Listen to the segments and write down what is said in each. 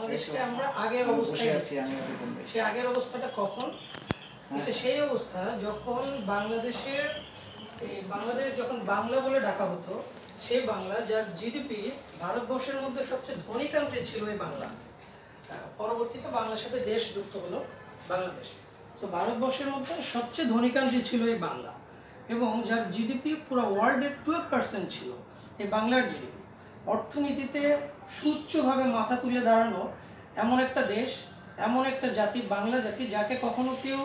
বাংলাদেশকে আমরা আগের অবস্থায় আছি। সেই আগের অবস্থাটা কখন? এটা সেই অবস্থা যখন বাংলাদেশ যখন বাংলা বলে ডাকা হতো, সেই বাংলা যার জিডিপি ভারতবর্ষের মধ্যে সবচেয়ে ধনী কান্ট্রি ছিল এই বাংলা। পরবর্তীতে বাংলার সাথে দেশ যুক্ত হলো বাংলাদেশ। তো ভারতবর্ষের মধ্যে সবচেয়ে ধনী কান্ট্রি ছিল এই বাংলা, এবং যার জিডিপি পুরো ওয়ার্ল্ডের 12% ছিল এই বাংলার জিডিপি। অর্থনীতিতে সুউচ্চভাবে মাথা তুলে দাঁড়ানো এমন একটা দেশ, এমন একটা জাতি, বাংলা জাতি, যাকে কখনো কেউ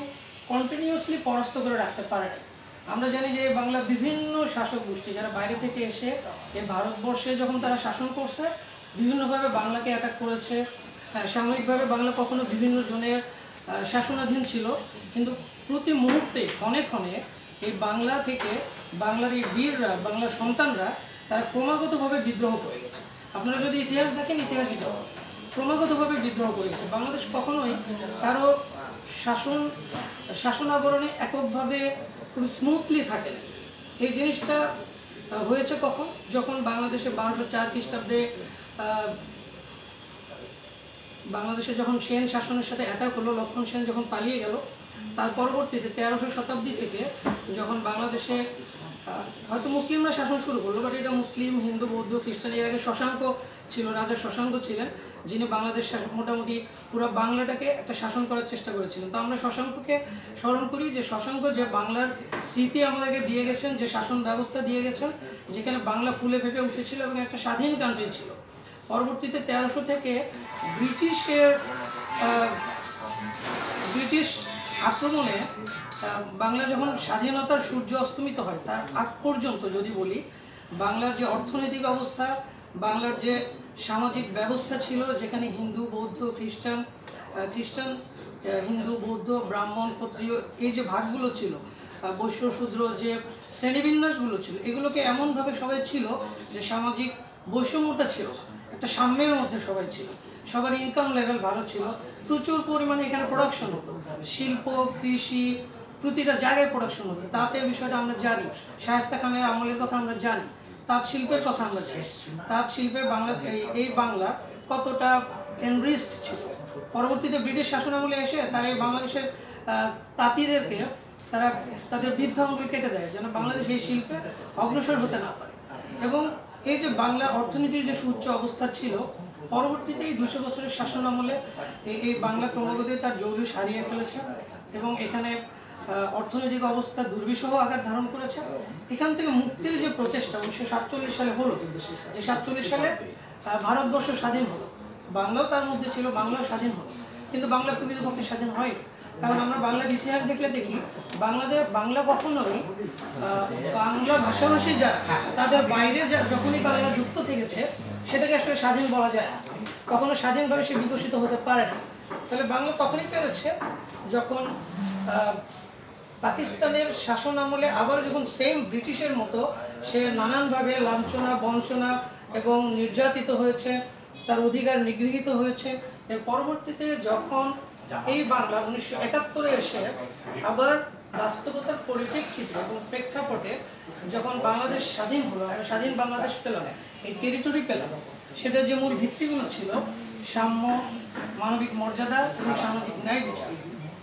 কন্টিনিউয়াসলি পরাস্ত করে রাখতে পারেনি। আমরা জানি যে বাংলা বিভিন্ন শাসক গোষ্ঠী যারা বাইরে থেকে এসে এই ভারতবর্ষে যখন তারা শাসন করছে, বিভিন্নভাবে বাংলাকে অ্যাটাক করেছে। সাময়িকভাবে বাংলা কখনো বিভিন্ন জনের শাসনাধীন ছিল, কিন্তু প্রতি মুহূর্তে ক্ষণে ক্ষণে এই বাংলা থেকে বাংলার এই বীররা, বাংলার সন্তানরা, তারা ক্রমাগতভাবে বিদ্রোহ করে গেছে। আপনারা যদি ইতিহাস দেখেন, ইতিহাস এটাও ক্রমাগতভাবে বিদ্রোহ করে গেছে। বাংলাদেশ কখনোই কারো শাসনাবরণে এককভাবে খুব স্মুথলি থাকে না। এই জিনিসটা হয়েছে কখন? যখন বাংলাদেশে 1204 খ্রিস্টাব্দে বাংলাদেশে যখন সেন শাসনের সাথে অ্যাটাক হলো, লক্ষণ সেন যখন পালিয়ে গেল, তার পরবর্তীতে 1300 শতাব্দী থেকে যখন বাংলাদেশে হয়তো মুসলিমরা শাসন শুরু করলো, বাট এটা মুসলিম, হিন্দু, বৌদ্ধ, খ্রিস্টান, এর আগে শশাঙ্ক ছিল, রাজা শশাঙ্ক ছিলেন, যিনি বাংলাদেশ মোটামুটি পুরো বাংলাটাকে একটা শাসন করার চেষ্টা করেছিলেন। তো আমরা শশাঙ্ককে স্মরণ করি, যে শশাঙ্ক যে বাংলার স্মৃতি আমাদেরকে দিয়ে গেছেন, যে শাসন ব্যবস্থা দিয়ে গেছেন, যেখানে বাংলা ফুলে ফেঁপে উঠেছিল এবং একটা স্বাধীন কান্ট্রি ছিল। পরবর্তীতে 1300 থেকে ব্রিটিশ আক্রমণে বাংলা যখন স্বাধীনতার সূর্য অস্তমিত হয়, তার আগ পর্যন্ত যদি বলি, বাংলার যে অর্থনৈতিক অবস্থা, বাংলার যে সামাজিক ব্যবস্থা ছিল, যেখানে হিন্দু, বৌদ্ধ, খ্রিস্টান, হিন্দু, বৌদ্ধ, ব্রাহ্মণ, ক্ষত্রিয়, এই যে ভাগগুলো ছিল, বৈশ্য, শূদ্র, যে শ্রেণীবিন্যাসগুলো ছিল, এগুলোকে এমনভাবে সবাই ছিল যে সামাজিক বৈষম্যটা ছিল, একটা সাম্যের মধ্যে সবাই ছিল, সবার ইনকাম লেভেল ভালো ছিল, প্রচুর পরিমাণে এখানে প্রোডাকশন হতো, শিল্প, কৃষি, প্রতিটা জায়গায় প্রোডাকশন হতো। তাঁতের বিষয়টা আমরা জানি, শায়েস্তা খানের আমলের কথা আমরা জানি, তাঁত শিল্পের কথা আমরা জানি। তাঁত শিল্পে এই বাংলা কতটা এনরিচড ছিল। পরবর্তীতে ব্রিটিশ শাসন আমলে এসে তারা এই বাংলাদেশের তাঁতিদেরকে তারা তাদের বৃদ্ধ অঙ্গ কেটে দেয়, যেন বাংলাদেশ এই শিল্পে অগ্রসর হতে না পারে। এবং এই যে বাংলার অর্থনীতির যে সুউচ্চ অবস্থা ছিল, পরবর্তীতে এই 200 বছরের শাসন আমলে এই বাংলা ক্রমাগতই তার জৌলুস হারিয়ে ফেলেছে, এবং এখানে অর্থনৈতিক অবস্থা দুর্বিষহ আকার ধারণ করেছে। এখান থেকে মুক্তির যে প্রচেষ্টা 1947 সালে হলো, যে 47 সালে ভারতবর্ষ স্বাধীন হলো, বাংলাও তার মধ্যে ছিল, বাংলাও স্বাধীন হলো, কিন্তু বাংলা প্রকৃতপক্ষে স্বাধীন হয়নি। কারণ আমরা বাংলার ইতিহাস দেখলে দেখি, বাংলা কখনোই বাংলা ভাষাভাষী যারা, তাদের বাইরে যখনই বাংলা যুক্ত থেকেছে, সেটাকে আসলে স্বাধীন বলা যায় না, কখনো স্বাধীনভাবে সে বিকশিত হতে পারে না। তাহলে বাংলা তখনই পেরেছে যখন পাকিস্তানের শাসন আমলে আবার যখন সেম ব্রিটিশের মতো সে নানানভাবে লাঞ্ছনা, বঞ্চনা এবং নির্যাতিত হয়েছে, তার অধিকার নিগৃহীত হয়েছে। এর পরবর্তীতে যখন এই বাংলা 1971 এসে আবার বাস্তবতার পরিপ্রেক্ষিতে এবং প্রেক্ষাপটে যখন বাংলাদেশ স্বাধীন হলো, আমরা স্বাধীন বাংলাদেশ পেলাম, এই টেরিটরি পেলাম, সেটা যে মূল ভিত্তিগুলো ছিল সাম্য, মানবিক মর্যাদা এবং সামাজিক ন্যায় বিচার।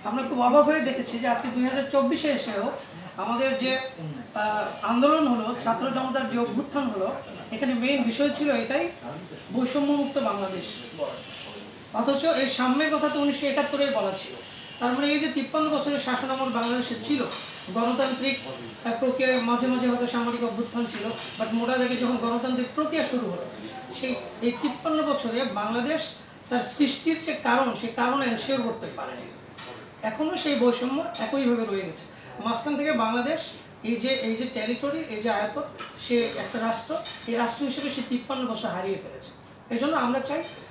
আমরা খুব অবাক হয়ে দেখেছি যে আজকে 2024-এ এসেও আমাদের যে আন্দোলন হলো, ছাত্র জনতার যে অভ্যুত্থান হলো, এখানে মেইন বিষয় ছিল এটাই, বৈষম্যমুক্ত বাংলাদেশ। অথচ এই সাম্যের কথা তো 1971-এ বলা ছিল। তার মানে এই যে 53 বছরের শাসন আমল বাংলাদেশে ছিল, গণতান্ত্রিক প্রক্রিয়ায় মাঝে মাঝে হয়তো সামরিক অভ্যুত্থান ছিল, বাট মোটা দাগে যখন গণতান্ত্রিক প্রক্রিয়া শুরু হলো, এই 53 বছরে বাংলাদেশ তার সৃষ্টির যে কারণ, সেই কারণ এনশিওর করতে পারেনি। এখনও সেই বৈষম্য একইভাবে রয়ে গেছে। মাঝখান থেকে বাংলাদেশ এই যে টেরিটরি, এই যে আয়তন, সে একটা রাষ্ট্র, এই রাষ্ট্র হিসেবে সে 53 বছর হারিয়ে ফেলেছে। এই জন্য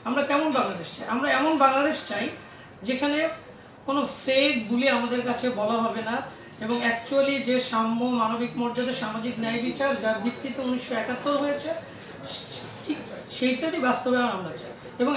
আমরা কেমন বাংলাদেশ চাই? আমরা এমন বাংলাদেশ চাই যেখানে কোনো ফেক বলে আমাদের কাছে বলা হবে না, এবং অ্যাকচুয়ালি যে সাম্য, মানবিক মর্যাদা, সামাজিক ন্যায় বিচার যার ভিত্তিতে 1971 হয়েছে, ঠিক সেইটারই বাস্তবায়ন আমরা চাই। এবং